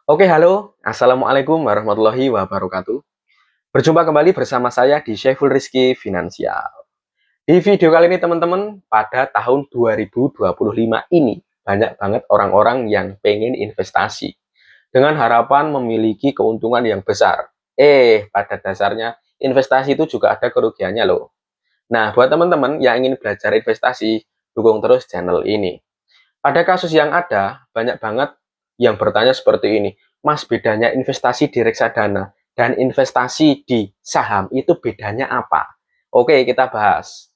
Oke, halo. Assalamualaikum warahmatullahi wabarakatuh. Berjumpa kembali bersama saya di Syaiful Rizky Finansial. Di video kali ini teman-teman, pada tahun 2025 ini banyak banget orang-orang yang pengen investasi dengan harapan memiliki keuntungan yang besar. Pada dasarnya investasi itu juga ada kerugiannya loh. Nah, buat teman-teman yang ingin belajar investasi, dukung terus channel ini. Pada kasus yang ada, banyak banget yang bertanya seperti ini, Mas, bedanya investasi di reksadana dan investasi di saham itu bedanya apa? Oke, kita bahas.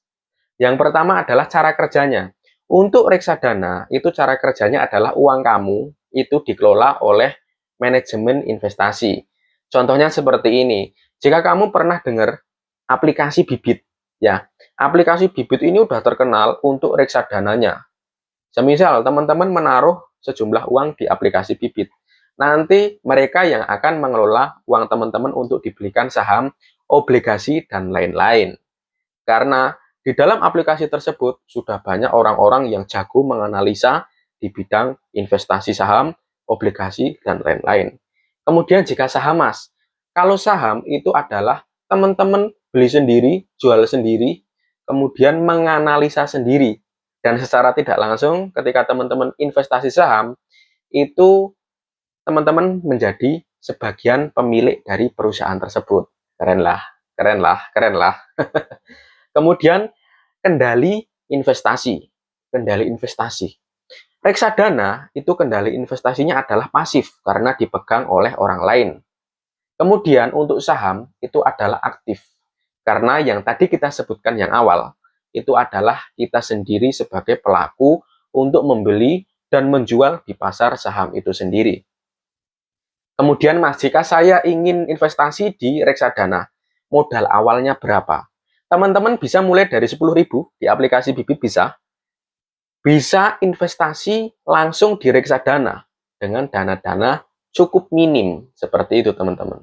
Yang pertama adalah cara kerjanya. Untuk reksadana, itu cara kerjanya adalah uang kamu itu dikelola oleh manajemen investasi. Contohnya seperti ini. Jika kamu pernah dengar aplikasi Bibit, ya, aplikasi Bibit ini udah terkenal untuk reksadananya. Semisal teman-teman menaruh sejumlah uang di aplikasi Bibit, nanti mereka yang akan mengelola uang teman-teman untuk dibelikan saham, obligasi, dan lain-lain. Karena di dalam aplikasi tersebut sudah banyak orang-orang yang jago menganalisa di bidang investasi saham, obligasi, dan lain-lain. Kemudian jika saham, Mas, kalau saham itu adalah teman-teman beli sendiri, jual sendiri, kemudian menganalisa sendiri. Dan secara tidak langsung ketika teman-teman investasi saham, itu teman-teman menjadi sebagian pemilik dari perusahaan tersebut. Keren lah, keren lah, keren lah. Kemudian kendali investasi. Kendali investasi. Reksadana itu kendali investasinya adalah pasif karena dipegang oleh orang lain. Kemudian untuk saham itu adalah aktif. Karena yang tadi kita sebutkan yang awal, itu adalah kita sendiri sebagai pelaku untuk membeli dan menjual di pasar saham itu sendiri. Kemudian Mas, jika saya ingin investasi di reksadana, modal awalnya berapa? Teman-teman bisa mulai dari 10.000 di aplikasi Bibit bisa investasi langsung di reksadana dengan dana-dana cukup minim seperti itu teman-teman.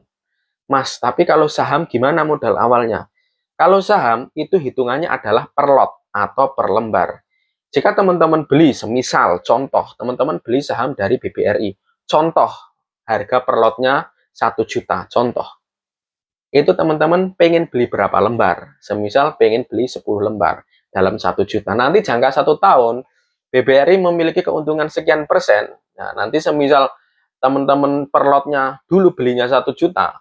Mas, tapi kalau saham gimana modal awalnya? Kalau saham itu hitungannya adalah per lot atau per lembar. Jika teman-teman beli, semisal contoh, teman-teman beli saham dari BBRI, contoh harga per lotnya 1 juta, contoh. Itu teman-teman pengen beli berapa lembar? Semisal pengen beli 10 lembar dalam 1 juta. Nanti jangka 1 tahun, BBRI memiliki keuntungan sekian persen. Nah, nanti semisal teman-teman per lotnya dulu belinya 1 juta,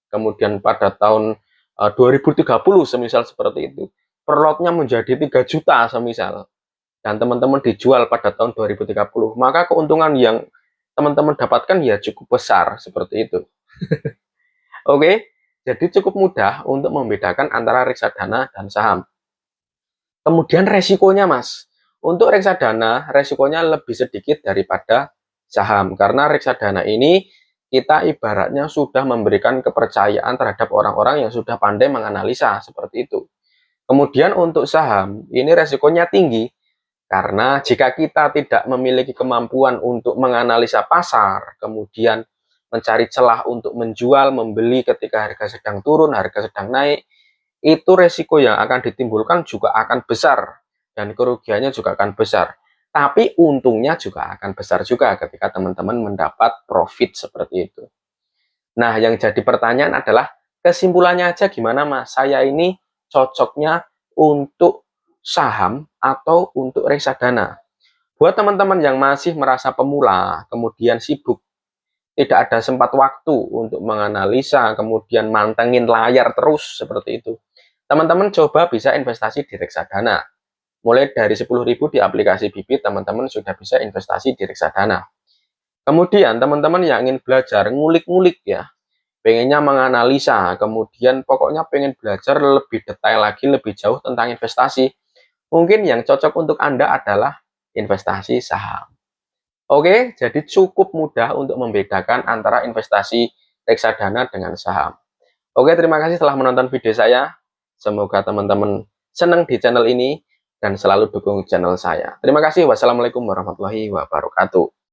kemudian pada tahun 2030 semisal seperti itu, per lotnya menjadi 3 juta semisal, dan teman-teman dijual pada tahun 2030, maka keuntungan yang teman-teman dapatkan ya cukup besar seperti itu. Oke, jadi cukup mudah untuk membedakan antara reksadana dan saham. Kemudian resikonya Mas, untuk reksadana resikonya lebih sedikit daripada saham, karena reksadana ini kita ibaratnya sudah memberikan kepercayaan terhadap orang-orang yang sudah pandai menganalisa seperti itu. Kemudian untuk saham, ini resikonya tinggi, karena jika kita tidak memiliki kemampuan untuk menganalisa pasar, kemudian mencari celah untuk menjual, membeli ketika harga sedang turun, harga sedang naik, itu resiko yang akan ditimbulkan juga akan besar, dan kerugiannya juga akan besar. Tapi untungnya juga akan besar juga ketika teman-teman mendapat profit seperti itu. Nah, yang jadi pertanyaan adalah, kesimpulannya aja gimana Mas? Saya ini cocoknya untuk saham atau untuk reksadana? Buat teman-teman yang masih merasa pemula, kemudian sibuk, tidak ada sempat waktu untuk menganalisa, kemudian mantengin layar terus seperti itu, teman-teman coba bisa investasi di reksadana. Mulai dari 10.000 di aplikasi Bibit, teman-teman sudah bisa investasi di reksadana. Kemudian teman-teman yang ingin belajar ngulik-ngulik ya, pengennya menganalisa, kemudian pokoknya pengen belajar lebih detail lagi, lebih jauh tentang investasi, mungkin yang cocok untuk Anda adalah investasi saham. Oke, jadi cukup mudah untuk membedakan antara investasi reksadana dengan saham. Oke, terima kasih telah menonton video saya. Semoga teman-teman senang di channel ini dan selalu dukung channel saya. Terima kasih. Wassalamualaikum warahmatullahi wabarakatuh.